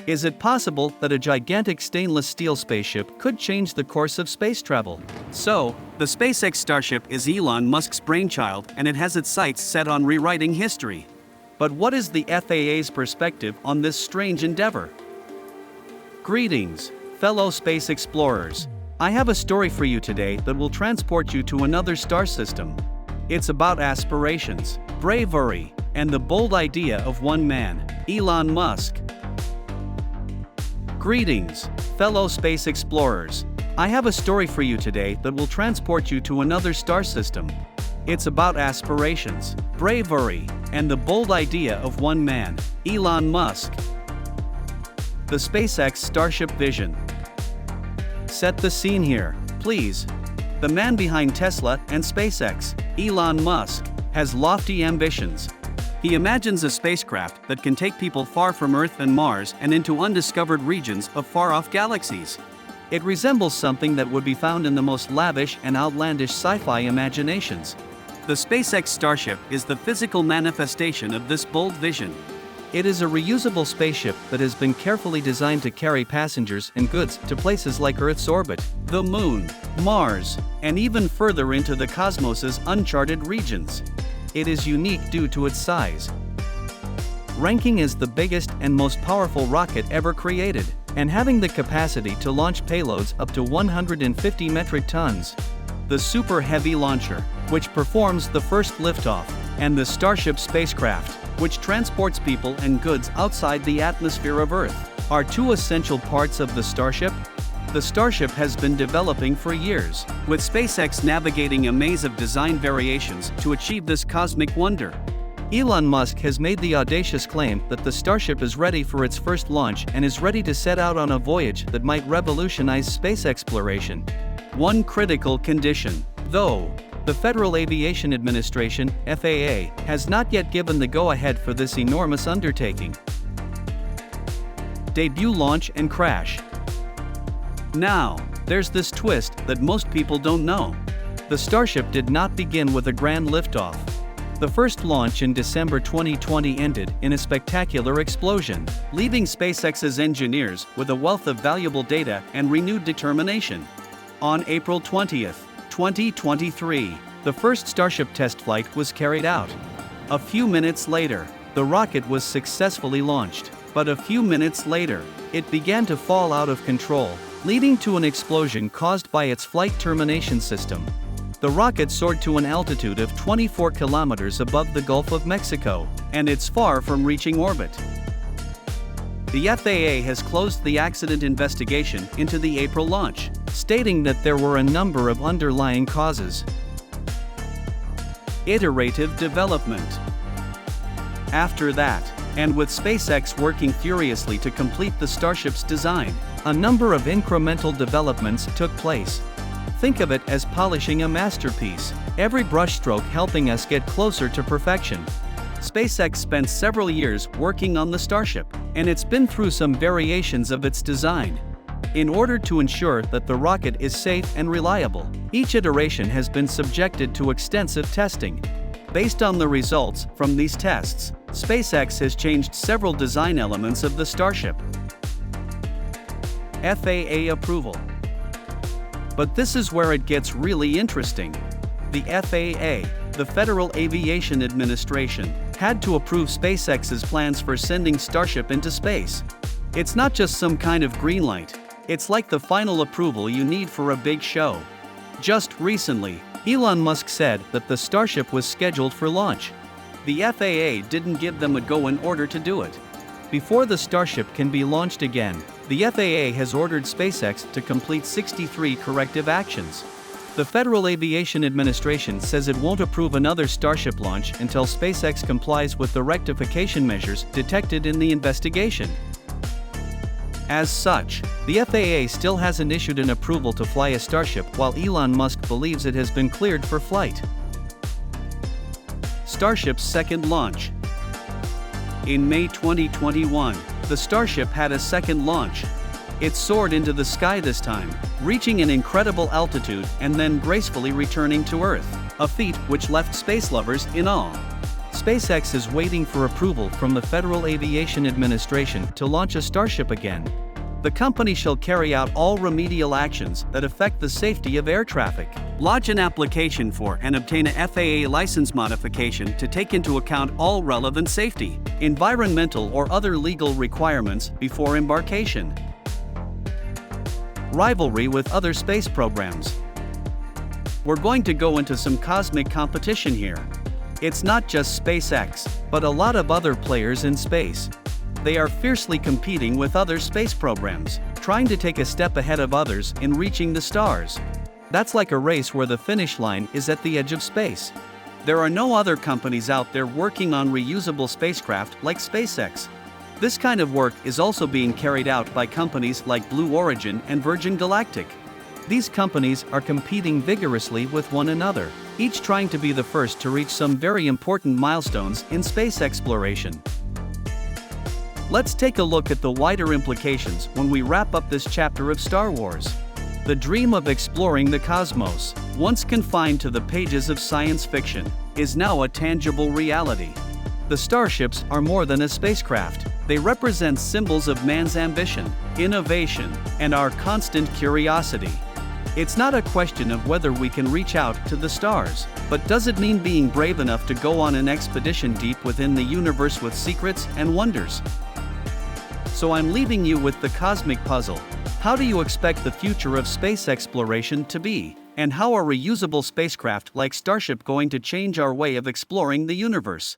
Is it possible that a gigantic stainless steel spaceship could change the course of space travel? So, the SpaceX Starship is Elon Musk's brainchild, and it has its sights set on rewriting history. But what is the FAA's perspective on this strange endeavor? Greetings, fellow space explorers. I have a story for you today that will transport you to another star system. It's about aspirations, bravery, and the bold idea of one man, Elon Musk. Greetings, fellow space explorers. I have a story for you today that will transport you to another star system. It's about aspirations, bravery, and the bold idea of one man, Elon Musk. The SpaceX Starship vision. Set the scene here, please. The man behind Tesla and SpaceX, Elon Musk, has lofty ambitions. He imagines a spacecraft that can take people far from Earth and Mars and into undiscovered regions of far-off galaxies. It resembles something that would be found in the most lavish and outlandish sci-fi imaginations. The SpaceX Starship is the physical manifestation of this bold vision. It is a reusable spaceship that has been carefully designed to carry passengers and goods to places like Earth's orbit, the Moon, Mars, and even further into the cosmos's uncharted regions. It is unique due to its size. Ranking as the biggest and most powerful rocket ever created, and having the capacity to launch payloads up to 150 metric tons. The Super Heavy Launcher, which performs the first liftoff, and the Starship spacecraft, which transports people and goods outside the atmosphere of Earth, are two essential parts of the Starship. The Starship has been developing for years, with SpaceX navigating a maze of design variations to achieve this cosmic wonder. Elon Musk has made the audacious claim that the Starship is ready for its first launch and is ready to set out on a voyage that might revolutionize space exploration. One critical condition, though. The Federal Aviation Administration, FAA, has not yet given the go-ahead for this enormous undertaking. Debut launch and crash. Now, there's this twist that most people don't know. The Starship did not begin with a grand liftoff. The first launch in December 2020 ended in a spectacular explosion, leaving SpaceX's engineers with a wealth of valuable data and renewed determination. On April 20th, 2023, the first Starship test flight was carried out. A few minutes later, the rocket was successfully launched, but a few minutes later, it began to fall out of control, leading to an explosion caused by its flight termination system. The rocket soared to an altitude of 24 kilometers above the Gulf of Mexico, and it's far from reaching orbit. The FAA has closed the accident investigation into the April launch, stating that there were a number of underlying causes. Iterative development. After that, and with SpaceX working furiously to complete the Starship's design, a number of incremental developments took place. Think of it as polishing a masterpiece, every brushstroke helping us get closer to perfection. SpaceX spent several years working on the Starship, and it's been through some variations of its design. In order to ensure that the rocket is safe and reliable, each iteration has been subjected to extensive testing. Based on the results from these tests, SpaceX has changed several design elements of the Starship. FAA Approval. But this is where it gets really interesting. The FAA, the Federal Aviation Administration, had to approve SpaceX's plans for sending Starship into space. It's not just some kind of green light. It's like the final approval you need for a big show. Just recently, Elon Musk said that the Starship was scheduled for launch. The FAA didn't give them a go in order to do it. Before the Starship can be launched again, the FAA has ordered SpaceX to complete 63 corrective actions. The Federal Aviation Administration says it won't approve another Starship launch until SpaceX complies with the rectification measures detected in the investigation. As such, the FAA still hasn't issued an approval to fly a Starship while Elon Musk believes it has been cleared for flight. Starship's second launch. In May 2021, the Starship had a second launch. It soared into the sky this time, reaching an incredible altitude and then gracefully returning to Earth, a feat which left space lovers in awe. SpaceX is waiting for approval from the Federal Aviation Administration to launch a Starship again. The company shall carry out all remedial actions that affect the safety of air traffic, lodge an application for and obtain a FAA license modification to take into account all relevant safety, environmental or other legal requirements before embarkation. Rivalry with other space programs. We're going to go into some cosmic competition here. It's not just SpaceX, but a lot of other players in space. They are fiercely competing with other space programs, trying to take a step ahead of others in reaching the stars. That's like a race where the finish line is at the edge of space. There are no other companies out there working on reusable spacecraft like SpaceX. This kind of work is also being carried out by companies like Blue Origin and Virgin Galactic. These companies are competing vigorously with one another, each trying to be the first to reach some very important milestones in space exploration. Let's take a look at the wider implications when we wrap up this chapter of Star Wars. The dream of exploring the cosmos, once confined to the pages of science fiction, is now a tangible reality. The starships are more than a spacecraft. They represent symbols of man's ambition, innovation, and our constant curiosity. It's not a question of whether we can reach out to the stars, but does it mean being brave enough to go on an expedition deep within the universe with secrets and wonders? So I'm leaving you with the cosmic puzzle. How do you expect the future of space exploration to be? And how are reusable spacecraft like Starship going to change our way of exploring the universe?